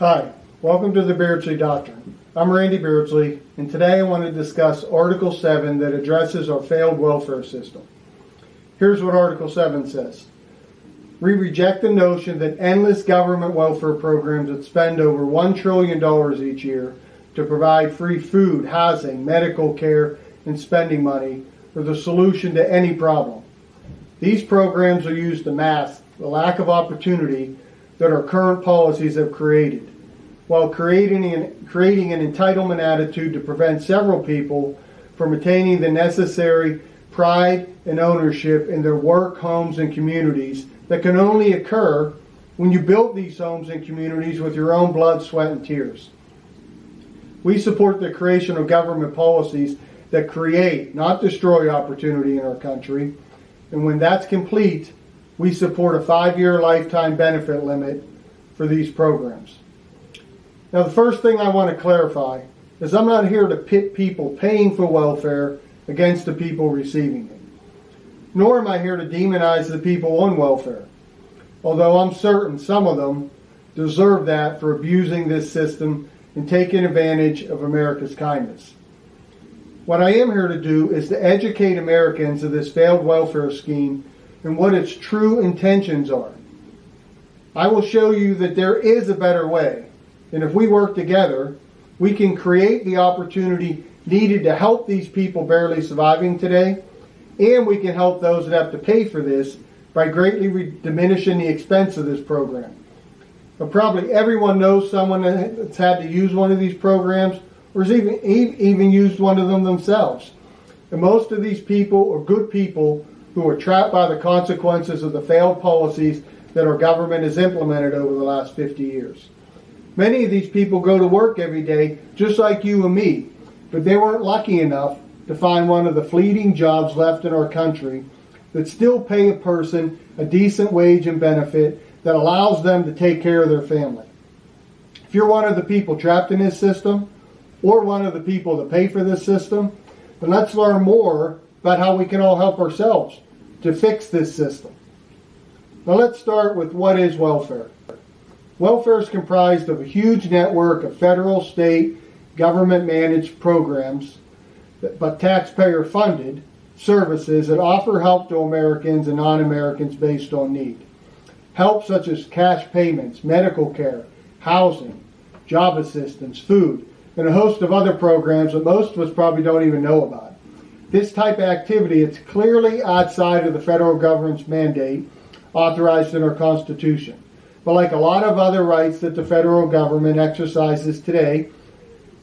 Hi, welcome to the Beardsley Doctrine. I'm Randy Beardsley, and today I want to discuss Article 7 that addresses our failed welfare system. Here's what Article 7 says. We reject the notion that endless government welfare programs that spend over $1 trillion each year to provide free food, housing, medical care, and spending money are the solution to any problem. These programs are used to mask the lack of opportunity that our current policies have created, while creating an entitlement attitude to prevent several people from attaining the necessary pride and ownership in their work, homes, and communities that can only occur when you built these homes and communities with your own blood, sweat, and tears. We support the creation of government policies that create, not destroy, opportunity in our country, and when that's complete, we support a 5-year lifetime benefit limit for these programs. Now, the first thing I want to clarify is I'm not here to pit people paying for welfare against the people receiving it. Nor am I here to demonize the people on welfare, although I'm certain some of them deserve that for abusing this system and taking advantage of America's kindness. What I am here to do is to educate Americans of this failed welfare scheme and what its true intentions are. I will show you that there is a better way, and if we work together, we can create the opportunity needed to help these people barely surviving today, and we can help those that have to pay for this by greatly diminishing the expense of this program. But probably everyone knows someone that's had to use one of these programs or has even used one of them themselves. And most of these people are good people who are trapped by the consequences of the failed policies that our government has implemented over the last 50 years. Many of these people go to work every day just like you and me, but they weren't lucky enough to find one of the fleeting jobs left in our country that still pay a person a decent wage and benefit that allows them to take care of their family. If you're one of the people trapped in this system, or one of the people that pay for this system, then let's learn more about how we can all help ourselves to fix this system. Now let's start with what is welfare. Welfare is comprised of a huge network of federal, state, government-managed programs, but taxpayer-funded services that offer help to Americans and non-Americans based on need. Help such as cash payments, medical care, housing, job assistance, food, and a host of other programs that most of us probably don't even know about. This type of activity is clearly outside of the federal government's mandate authorized in our Constitution. But like a lot of other rights that the federal government exercises today,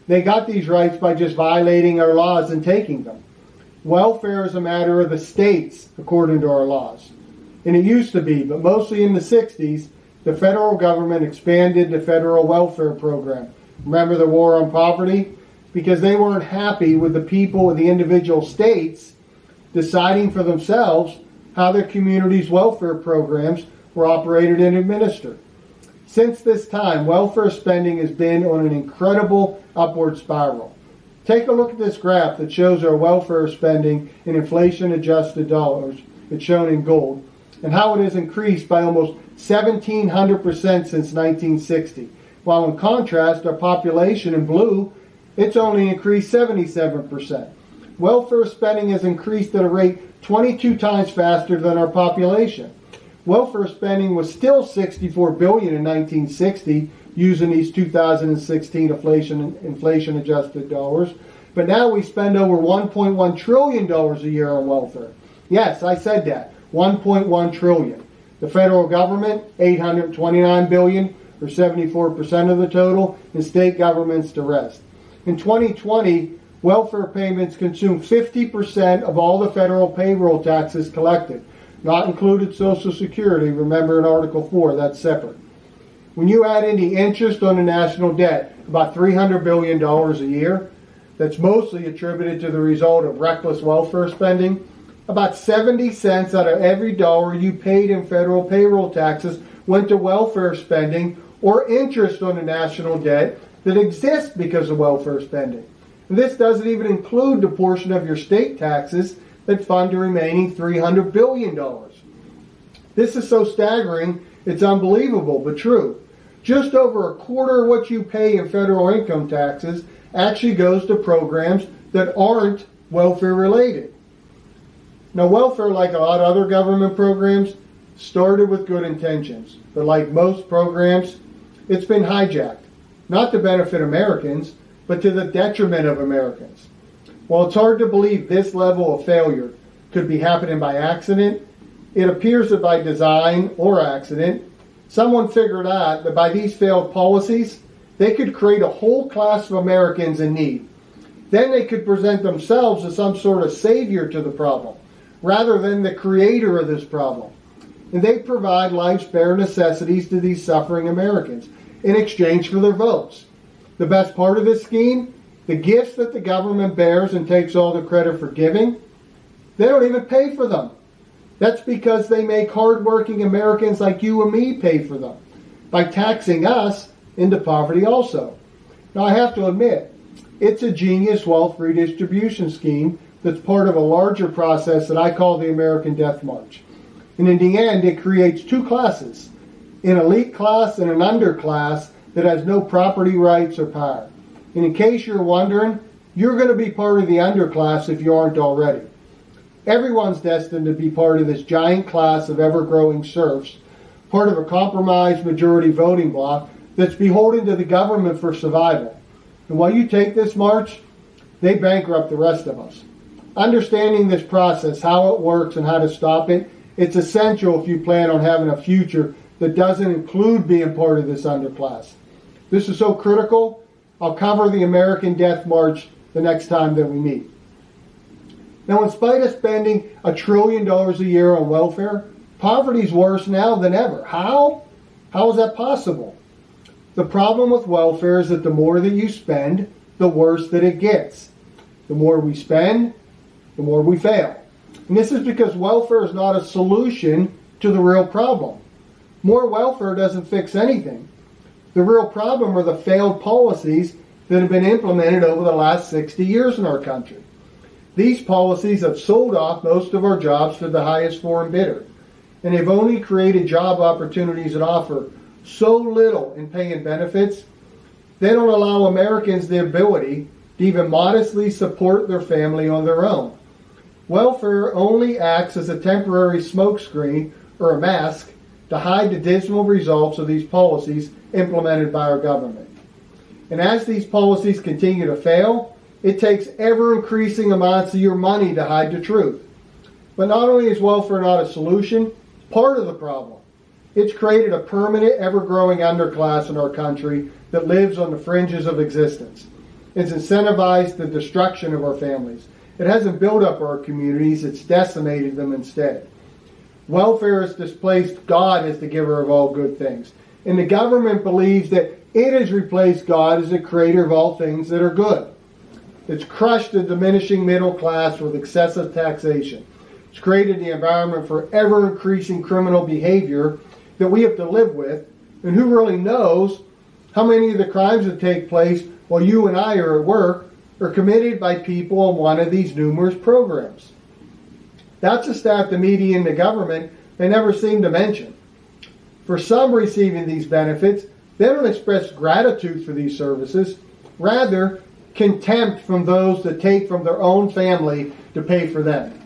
they got these rights by just violating our laws and taking them. Welfare is a matter of the states, according to our laws. And it used to be, but mostly in the 60s, the federal government expanded the federal welfare program. Remember the war on poverty? Because they weren't happy with the people in the individual states deciding for themselves how their community's welfare programs were operated and administered. Since this time, welfare spending has been on an incredible upward spiral. Take a look at this graph that shows our welfare spending in inflation-adjusted dollars. It's shown in gold, and how it has increased by almost 1,700% since 1960. While in contrast, our population in blue, it's only increased 77%. Welfare spending has increased at a rate 22 times faster than our population. Welfare spending was still $64 billion in 1960 using these 2016 inflation-adjusted dollars, but now we spend over $1.1 trillion a year on welfare. Yes, I said that, $1.1 trillion. The federal government, $829 billion, or 74% of the total, and state governments the rest. In 2020, welfare payments consumed 50% of all the federal payroll taxes collected, not included Social Security. Remember in Article 4, that's separate. When you add in the interest on the national debt, about $300 billion a year, that's mostly attributed to the result of reckless welfare spending, about 70 cents out of every dollar you paid in federal payroll taxes went to welfare spending or interest on the national debt that exists because of welfare spending. And this doesn't even include the portion of your state taxes that fund the remaining $300 billion. This is so staggering, it's unbelievable, but true. just over a quarter of what you pay in federal income taxes actually goes to programs that aren't welfare related. Now, welfare, like a lot of other government programs, started with good intentions, but like most programs, it's been hijacked, not to benefit Americans, but to the detriment of Americans. While it's hard to believe this level of failure could be happening by accident, it appears that by design or accident, someone figured out that by these failed policies, they could create a whole class of Americans in need. Then they could present themselves as some sort of savior to the problem, rather than the creator of this problem. And they provide life's bare necessities to these suffering Americans in exchange for their votes. The best part of this scheme, the gifts that the government bears and takes all the credit for giving, they don't even pay for them. That's because they make hardworking Americans like you and me pay for them by taxing us into poverty also. Now, I have to admit, it's a genius wealth redistribution scheme that's part of a larger process that I call the American Death March. And in the end, it creates two classes, an elite class and an underclass that has no property rights or power. And in case you're wondering, you're going to be part of the underclass if you aren't already. Everyone's destined to be part of this giant class of ever-growing serfs, part of a compromised majority voting bloc that's beholden to the government for survival. And while you take this march, they bankrupt the rest of us. Understanding this process, how it works and how to stop it, it's essential if you plan on having a future that doesn't include being part of this underclass. This is so critical, I'll cover the American Death March the next time that we meet. Now, in spite of spending $1 trillion a year on welfare, poverty is worse now than ever. How? How is that possible? The problem with welfare is that the more that you spend, the worse that it gets. The more we spend, the more we fail. And this is because welfare is not a solution to the real problem. More welfare doesn't fix anything. The real problem are the failed policies that have been implemented over the last 60 years in our country. These policies have sold off most of our jobs to the highest foreign bidder, and they've only created job opportunities that offer so little in pay and benefits, they don't allow Americans the ability to even modestly support their family on their own. Welfare only acts as a temporary smokescreen or a mask to hide the dismal results of these policies implemented by our government. And as these policies continue to fail, it takes ever-increasing amounts of your money to hide the truth. But not only is welfare not a solution, it's part of the problem. It's created a permanent, ever-growing underclass in our country that lives on the fringes of existence. It's incentivized the destruction of our families. It hasn't built up our communities, it's decimated them instead. Welfare has displaced God as the giver of all good things. And the government believes that it has replaced God as the creator of all things that are good. It's crushed the diminishing middle class with excessive taxation. It's created the environment for ever-increasing criminal behavior that we have to live with. And who really knows how many of the crimes that take place while you and I are at work are committed by people on one of these numerous programs. That's a stat the media and the government, they never seem to mention. For some receiving these benefits, they don't express gratitude for these services, rather contempt from those that take from their own family to pay for them.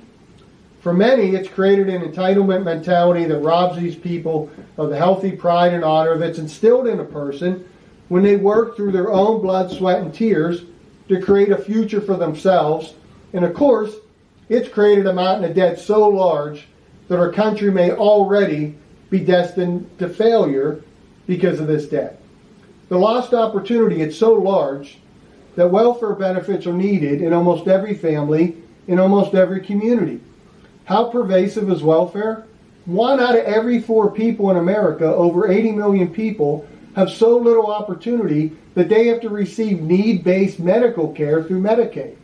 For many, it's created an entitlement mentality that robs these people of the healthy pride and honor that's instilled in a person when they work through their own blood, sweat, and tears to create a future for themselves. And of course, it's created a mountain of debt so large that our country may already be destined to failure because of this debt. The lost opportunity is so large that welfare benefits are needed in almost every family, in almost every community. How pervasive is welfare? 1 out of every 4 people in America, over 80 million people, have so little opportunity that they have to receive need-based medical care through Medicaid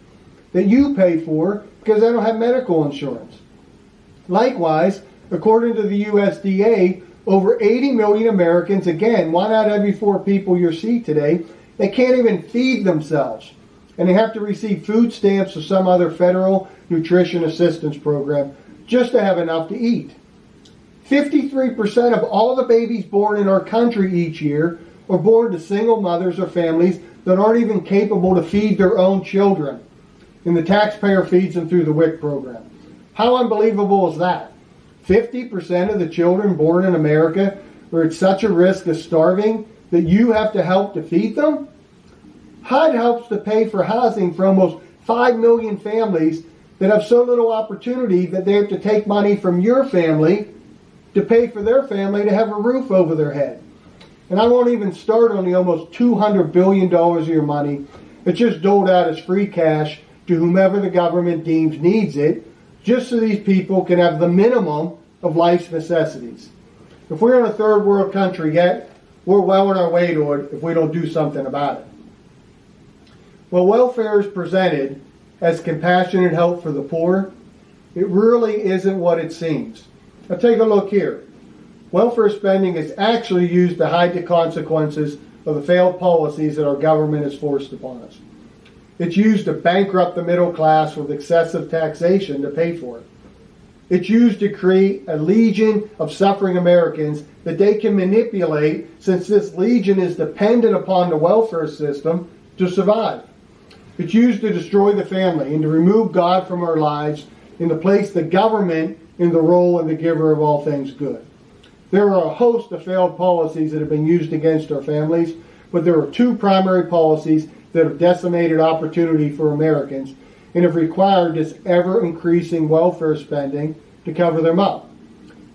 that you pay for because they don't have medical insurance. Likewise, according to the USDA, over 80 million Americans, again, 1 out of every 4 people you see today, they can't even feed themselves. And they have to receive food stamps or some other federal nutrition assistance program just to have enough to eat. 53% of all the babies born in our country each year are born to single mothers or families that aren't even capable to feed their own children, and the taxpayer feeds them through the WIC program. How unbelievable is that? 50% of the children born in America are at such a risk of starving that you have to help to feed them? HUD helps to pay for housing for almost 5 million families that have so little opportunity that they have to take money from your family to pay for their family to have a roof over their head. And I won't even start on the almost $200 billion of your money that's just doled out as free cash to whomever the government deems needs it, just so these people can have the minimum of life's necessities. If we're in a third world country yet, we're well on our way to it if we don't do something about it. Well, welfare is presented as compassionate help for the poor. It really isn't what it seems. Now take a look here. Welfare spending is actually used to hide the consequences of the failed policies that our government has forced upon us. It's used to bankrupt the middle class with excessive taxation to pay for it. It's used to create a legion of suffering Americans that they can manipulate, since this legion is dependent upon the welfare system to survive. It's used to destroy the family and to remove God from our lives and to place the government in the role of the giver of all things good. There are a host of failed policies that have been used against our families, but there are two primary policies that have decimated opportunity for Americans and have required this ever-increasing welfare spending to cover them up.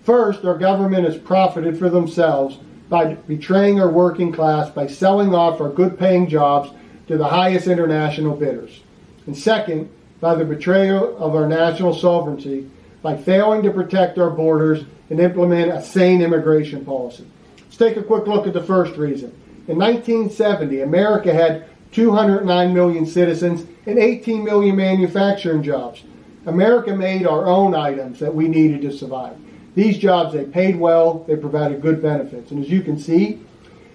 First, our government has profited for themselves by betraying our working class by selling off our good-paying jobs to the highest international bidders. And second, by the betrayal of our national sovereignty by failing to protect our borders and implement a sane immigration policy. Let's take a quick look at the first reason. In 1970, America had 209 million citizens and 18 million manufacturing jobs. America made our own items that we needed to survive. These jobs, they paid well, they provided good benefits. And as you can see,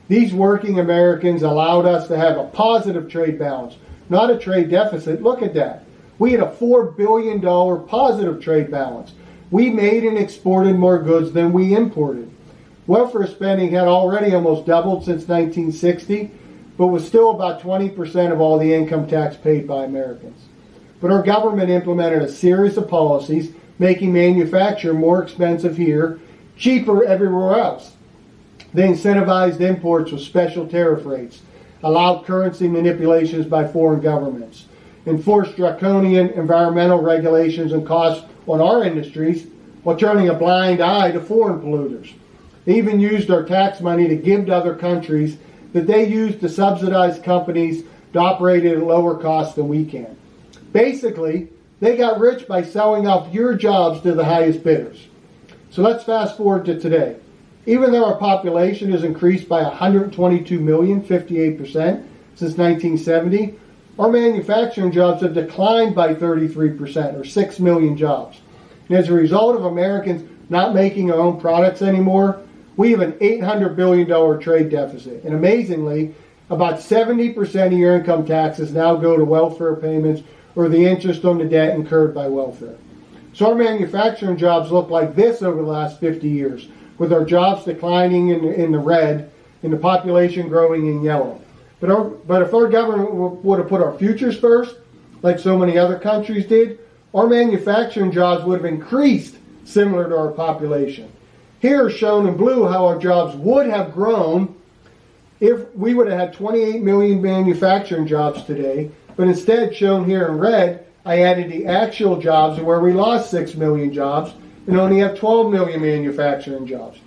these working Americans allowed us to have a positive trade balance, not a trade deficit. Look at that. We had a $4 billion positive trade balance. We made and exported more goods than we imported. Welfare spending had already almost doubled since 1960, but was still about 20% of all the income tax paid by Americans. But our government implemented a series of policies making manufacturing more expensive here, cheaper everywhere else. They incentivized imports with special tariff rates, allowed currency manipulations by foreign governments, enforced draconian environmental regulations and costs on our industries while turning a blind eye to foreign polluters. They even used our tax money to give to other countries that they used to subsidize companies to operate at a lower cost than we can. Basically, they got rich by selling off your jobs to the highest bidders. So let's fast forward to today. Even though our population has increased by 122 million, 58%, since 1970, our manufacturing jobs have declined by 33%, or 6 million jobs. And as a result of Americans not making our own products anymore, we have an $800 billion trade deficit. And amazingly, about 70% of your income taxes now go to welfare payments or the interest on the debt incurred by welfare. So our manufacturing jobs look like this over the last 50 years, with our jobs declining in the red and the population growing in yellow. But if our government would have put our futures first, like so many other countries did, our manufacturing jobs would have increased similar to our population. Here is shown in blue how our jobs would have grown if we would have had 28 million manufacturing jobs today, but instead shown here in red, I added the actual jobs where we lost 6 million jobs and only have 12 million manufacturing jobs.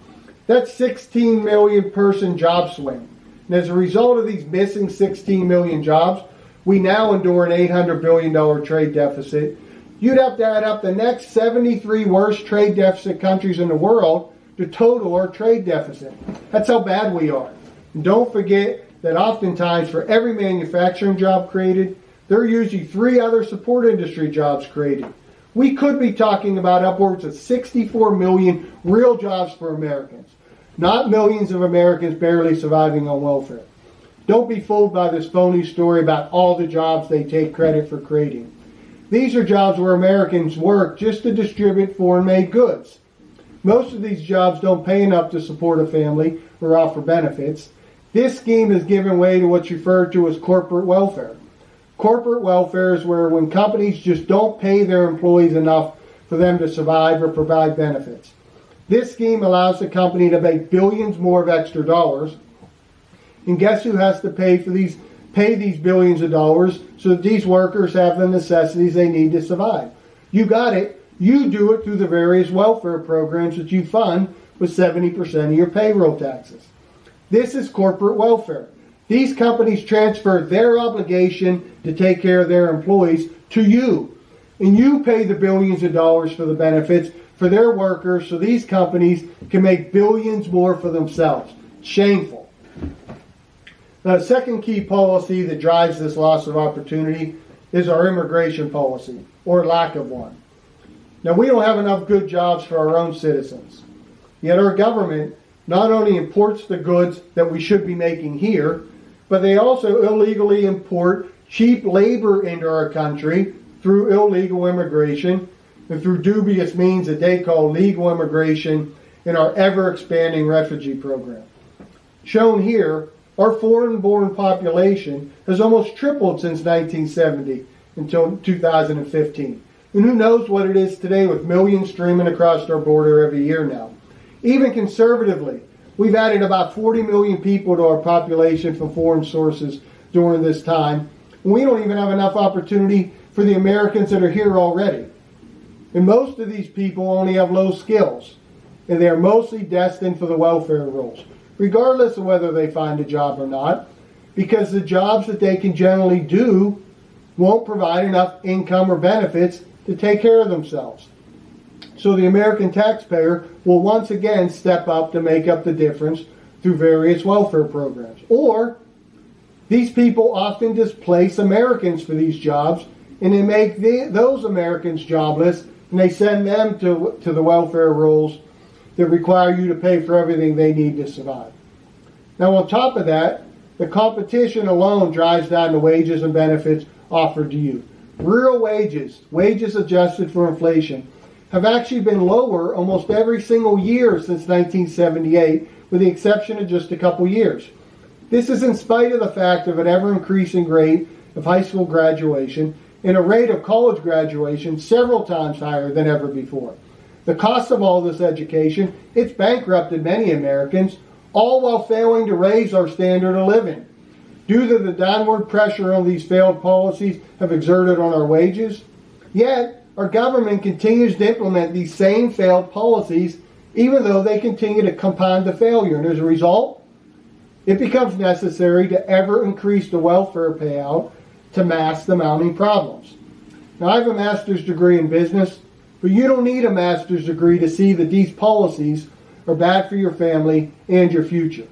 That's 16 million person job swing. And as a result of these missing 16 million jobs, we now endure an $800 billion trade deficit. You'd have to add up the next 73 worst trade deficit countries in the world to total our trade deficit. That's how bad we are. And don't forget that oftentimes for every manufacturing job created, there are usually 3 other support industry jobs created. We could be talking about upwards of 64 million real jobs for Americans, not millions of Americans barely surviving on welfare. Don't be fooled by this phony story about all the jobs they take credit for creating. These are jobs where Americans work just to distribute foreign-made goods. Most of these jobs don't pay enough to support a family or offer benefits. This scheme has given way to what's referred to as corporate welfare. Corporate welfare is where when companies just don't pay their employees enough for them to survive or provide benefits. This scheme allows the company to make billions more of extra dollars. And guess who has to pay these billions of dollars so that these workers have the necessities they need to survive? You got it. You do it through the various welfare programs that you fund with 70% of your payroll taxes. This is corporate welfare. These companies transfer their obligation to take care of their employees to you. And you pay the billions of dollars for the benefits for their workers so these companies can make billions more for themselves. Shameful. Now, the second key policy that drives this loss of opportunity is our immigration policy, or lack of one. Now, we don't have enough good jobs for our own citizens. Yet our government not only imports the goods that we should be making here, but they also illegally import cheap labor into our country through illegal immigration and through dubious means that they call legal immigration in our ever-expanding refugee program. Shown here, our foreign-born population has almost tripled since 1970 until 2015. And who knows what it is today with millions streaming across our border every year now. Even conservatively, we've added about 40 million people to our population from foreign sources during this time. And we don't even have enough opportunity for the Americans that are here already. And most of these people only have low skills. And they are mostly destined for the welfare rolls, regardless of whether they find a job or not, because the jobs that they can generally do won't provide enough income or benefits to take care of themselves. So the American taxpayer will once again step up to make up the difference through various welfare programs. Or these people often displace Americans for these jobs, and they make those Americans jobless, and they send them to the welfare rolls that require you to pay for everything they need to survive. Now, on top of that, the competition alone drives down the wages and benefits offered to you. Real wages, wages adjusted for inflation, have actually been lower almost every single year since 1978, with the exception of just a couple years. This is in spite of the fact of an ever-increasing rate of high school graduation and a rate of college graduation several times higher than ever before. The cost of all this education, it's bankrupted many Americans, all while failing to raise our standard of living. Due to the downward pressure on these failed policies have exerted on our wages, yet our government continues to implement these same failed policies even though they continue to compound the failure. And as a result, it becomes necessary to ever increase the welfare payout to mask the mounting problems. Now, I have a master's degree in business, but you don't need a master's degree to see that these policies are bad for your family and your future.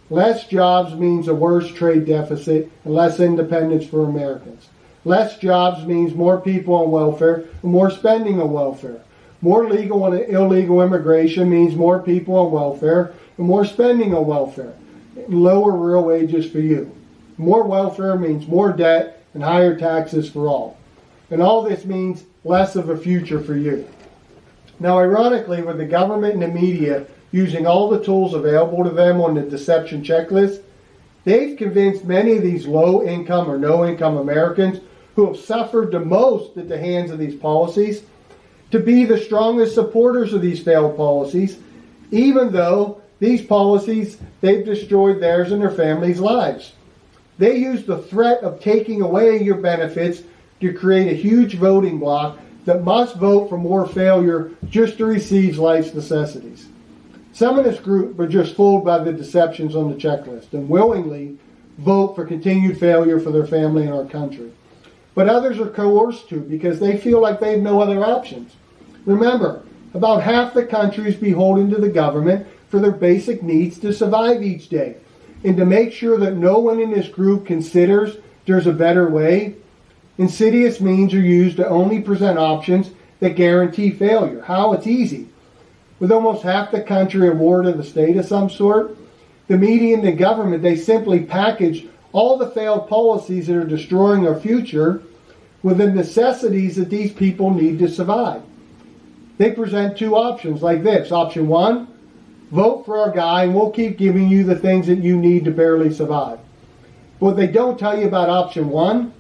Less jobs means a worse trade deficit and less independence for Americans. Less jobs means more people on welfare and more spending on welfare. More legal and illegal immigration means more people on welfare and more spending on welfare. Lower real wages for you. More welfare means more debt and higher taxes for all. And all this means less of a future for you. Now, ironically, with the government and the media using all the tools available to them on the deception checklist, they've convinced many of these low-income or no-income Americans who have suffered the most at the hands of these policies to be the strongest supporters of these failed policies, even though these policies, they've destroyed theirs and their families' lives. They use the threat of taking away your benefits to create a huge voting bloc that must vote for more failure just to receive life's necessities. Some in this group are just fooled by the deceptions on the checklist and willingly vote for continued failure for their family and our country. But others are coerced to because they feel like they have no other options. Remember, about half the country is beholden to the government for their basic needs to survive each day. And to make sure that no one in this group considers there's a better way, insidious means are used to only present options that guarantee failure. How? It's easy. With almost half the country a ward of the state of some sort, the media and the government, they simply package all the failed policies that are destroying our future with the necessities that these people need to survive. They present two options like this. Option one, vote for our guy and we'll keep giving you the things that you need to barely survive. But what they don't tell you about option one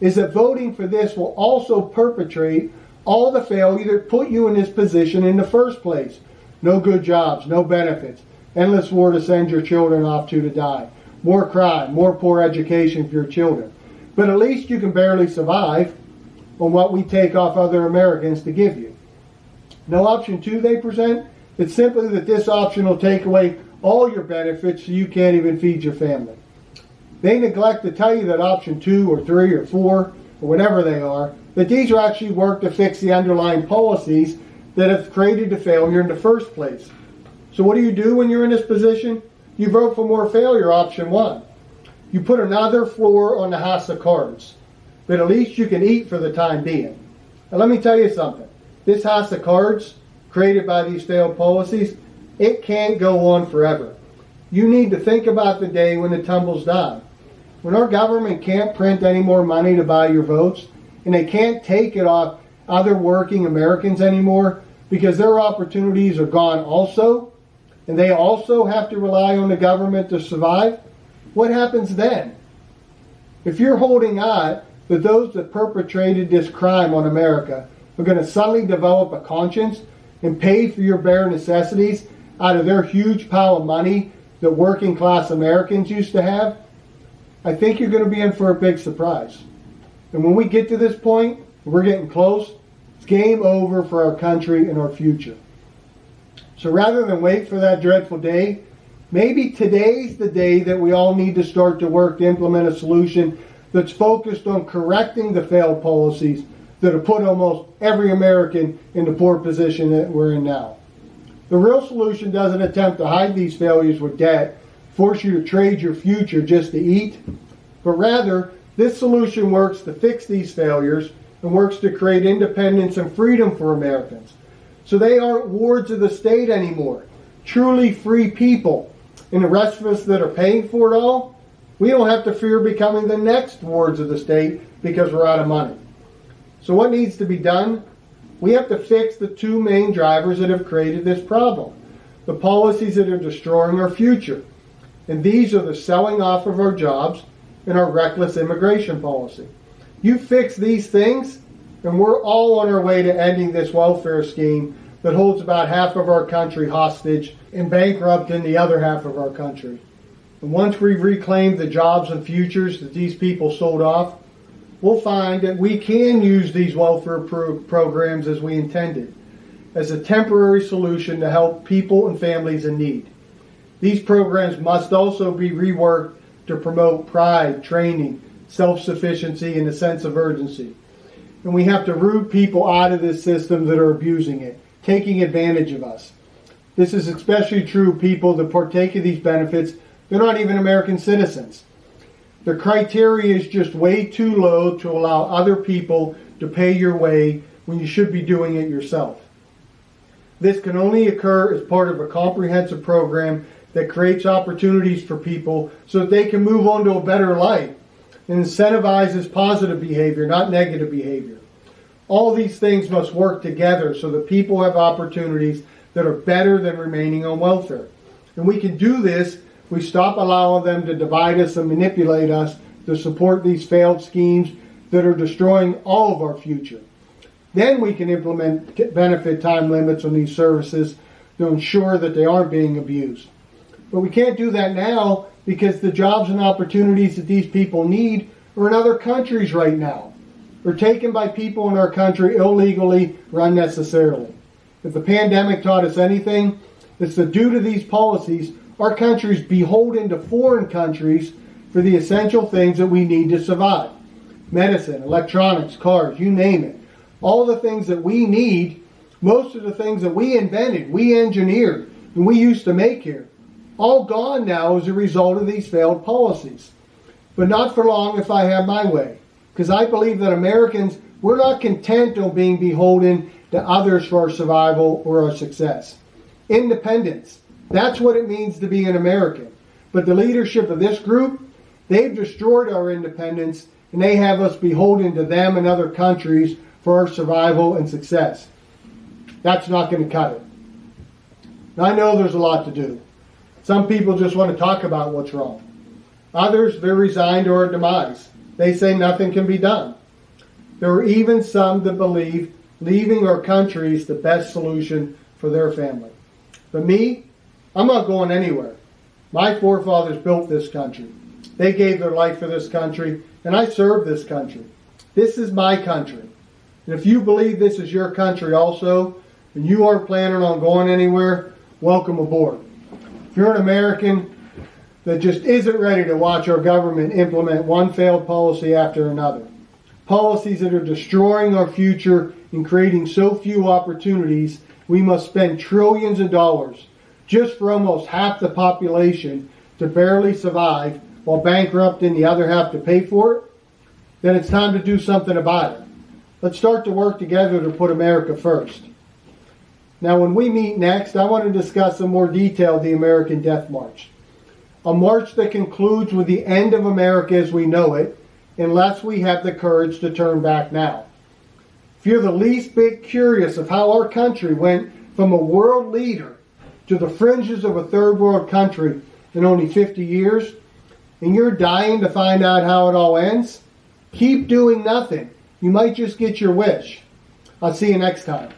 is that voting for this will also perpetrate all the failure that put you in this position in the first place. No good jobs, no benefits, endless war to send your children off to die, more crime, more poor education for your children. But at least you can barely survive on what we take off other Americans to give you. Now option two they present, it's simply that this option will take away all your benefits so you can't even feed your family. They neglect to tell you that option 2 or 3 or 4 or whatever they are, that these are actually work to fix the underlying policies that have created the failure in the first place. So what do you do when you're in this position? You vote for more failure, option 1. You put another floor on the house of cards, but at least you can eat for the time being. And let me tell you something. This house of cards, created by these failed policies, it can't go on forever. You need to think about the day when it tumbles down. When our government can't print any more money to buy your votes, and they can't take it off other working Americans anymore because their opportunities are gone also, and they also have to rely on the government to survive, what happens then? If you're holding on that those that perpetrated this crime on America are going to suddenly develop a conscience and pay for your bare necessities out of their huge pile of money that working class Americans used to have, I think you're going to be in for a big surprise. And when we get to this point, we're getting close, it's game over for our country and our future. So rather than wait for that dreadful day, maybe today's the day that we all need to start to work to implement a solution that's focused on correcting the failed policies that have put almost every American in the poor position that we're in now. The real solution doesn't attempt to hide these failures with debt, force you to trade your future just to eat, but rather, this solution works to fix these failures and works to create independence and freedom for Americans. So they aren't wards of the state anymore, truly free people. And the rest of us that are paying for it all, we don't have to fear becoming the next wards of the state because we're out of money. So what needs to be done? We have to fix the two main drivers that have created this problem. The policies that are destroying our future. And these are the selling off of our jobs and our reckless immigration policy. You fix these things, and we're all on our way to ending this welfare scheme that holds about half of our country hostage and bankrupting the other half of our country. And once we've reclaimed the jobs and futures that these people sold off, we'll find that we can use these welfare programs as we intended, as a temporary solution to help people and families in need. These programs must also be reworked to promote pride, training, self-sufficiency, and a sense of urgency. And we have to root people out of this system that are abusing it, taking advantage of us. This is especially true of people that partake of these benefits. They're not even American citizens. The criteria is just way too low to allow other people to pay your way when you should be doing it yourself. This can only occur as part of a comprehensive program that creates opportunities for people so that they can move on to a better life and incentivizes positive behavior, not negative behavior. All these things must work together so that people have opportunities that are better than remaining on welfare. And we can do this if we stop allowing them to divide us and manipulate us to support these failed schemes that are destroying all of our future. Then we can implement benefit time limits on these services to ensure that they aren't being abused. But we can't do that now because the jobs and opportunities that these people need are in other countries right now. They're taken by people in our country illegally or unnecessarily. If the pandemic taught us anything, it's that due to these policies, our country is beholden to foreign countries for the essential things that we need to survive. Medicine, electronics, cars, you name it. All the things that we need, most of the things that we invented, we engineered, and we used to make here, all gone now as a result of these failed policies. But not for long if I have my way. Because I believe that Americans, we're not content on being beholden to others for our survival or our success. Independence, that's what it means to be an American. But the leadership of this group, they've destroyed our independence and they have us beholden to them and other countries for our survival and success. That's not going to cut it. Now, I know there's a lot to do. Some people just want to talk about what's wrong. Others, they're resigned to our demise. They say nothing can be done. There are even some that believe leaving our country is the best solution for their family. But me, I'm not going anywhere. My forefathers built this country. They gave their life for this country, and I serve this country. This is my country. And if you believe this is your country also, and you aren't planning on going anywhere, welcome aboard. If you're an American that just isn't ready to watch our government implement one failed policy after another, policies that are destroying our future and creating so few opportunities, we must spend trillions of dollars just for almost half the population to barely survive while bankrupting the other half to pay for it, then it's time to do something about it. Let's start to work together to put America first. Now, when we meet next, I want to discuss in more detail the American Death March. A march that concludes with the end of America as we know it, unless we have the courage to turn back now. If you're the least bit curious of how our country went from a world leader to the fringes of a third world country in only 50 years, and you're dying to find out how it all ends, keep doing nothing. You might just get your wish. I'll see you next time.